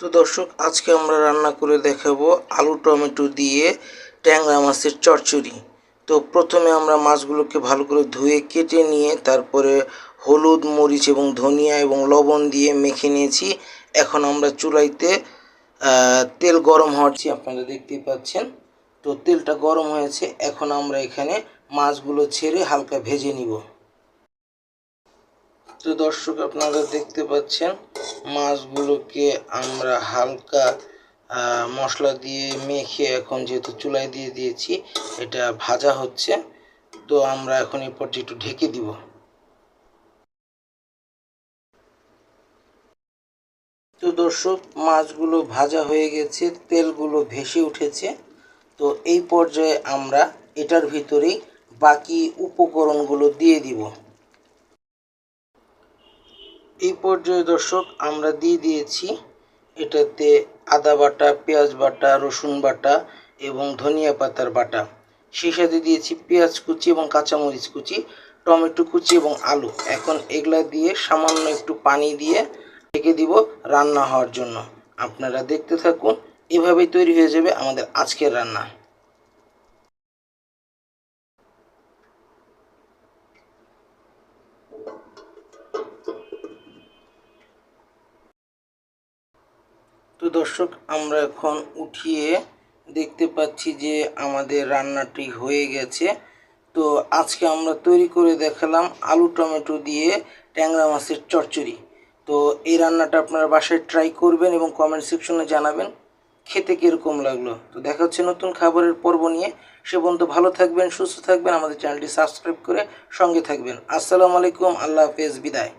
তো দর্শক, আজকে আমরা রান্না করে দেখাবো আলু টমেটো দিয়ে ট্যাংরা মাছের চচ্চড়ি। তো প্রথমে আমরা মাছগুলোকে ভালো করে ধুয়ে কেটে নিয়ে তারপরে হলুদ, মরিচ এবং ধনিয়া এবং লবণ দিয়ে মেখে নিয়েছি। এখন আমরা চুলাইতে তেল গরম হচ্ছে, আপনারা দেখতেই পাচ্ছেন। তো তেলটা গরম হয়েছে, এখন আমরা এখানে মাছগুলো ছেড়ে হালকা ভেজে নিব। তো দর্শক, আপনারা দেখতে পাচ্ছেন মাছগুলোকে আমরা হালকা মশলা দিয়ে মেখে এখন যেহেতু চুলায় দিয়ে দিয়েছি, এটা ভাজা হচ্ছে। তো আমরা এখন এই পর্যায়ে একটু ঢেকে দিব। তো দর্শক, মাছগুলো ভাজা হয়ে গেছে, তেলগুলো ভেসে উঠেছে। তো এই পর্যায়ে আমরা এটার ভিতরেই বাকি উপকরণগুলো দিয়ে দিব। এই পর্যায়ে দর্শক, আমরা দিয়ে দিয়েছি এটাতে আদা বাটা, পেঁয়াজ বাটা, রসুন বাটা এবং ধনিয়া পাতার বাটা। সেই সাথে দিয়েছি পেঁয়াজ কুচি এবং কাঁচামরিচ কুচি, টমেটো কুচি এবং আলু। এখন এগুলা দিয়ে সামান্য একটু পানি দিয়ে ঢেকে দিব রান্না হওয়ার জন্য। আপনারা দেখতে থাকুন, এভাবেই তৈরি হয়ে যাবে আমাদের আজকের রান্না। তো দর্শক, আমরা এখন উঠিয়ে দেখতে পাচ্ছি যে আমাদের রান্নাটি হয়ে গেছে। তো আজকে আমরা তৈরি করে দেখালাম আলু টমেটো দিয়ে ট্যাংরা মাছের চচ্চড়ি। তো এই রান্নাটা আপনারা বাসায় ট্রাই করবেন এবং কমেন্ট সেকশনে জানাবেন খেতে কীরকম লাগলো। তো দেখা হচ্ছে নতুন খাবারের পর্ব নিয়ে। সে পর্যন্ত ভালো থাকবেন, সুস্থ থাকবেন, আমাদের চ্যানেলটি সাবস্ক্রাইব করে সঙ্গে থাকবেন। আসসালামু আলাইকুম, আল্লাহ হাফেজ, বিদায়।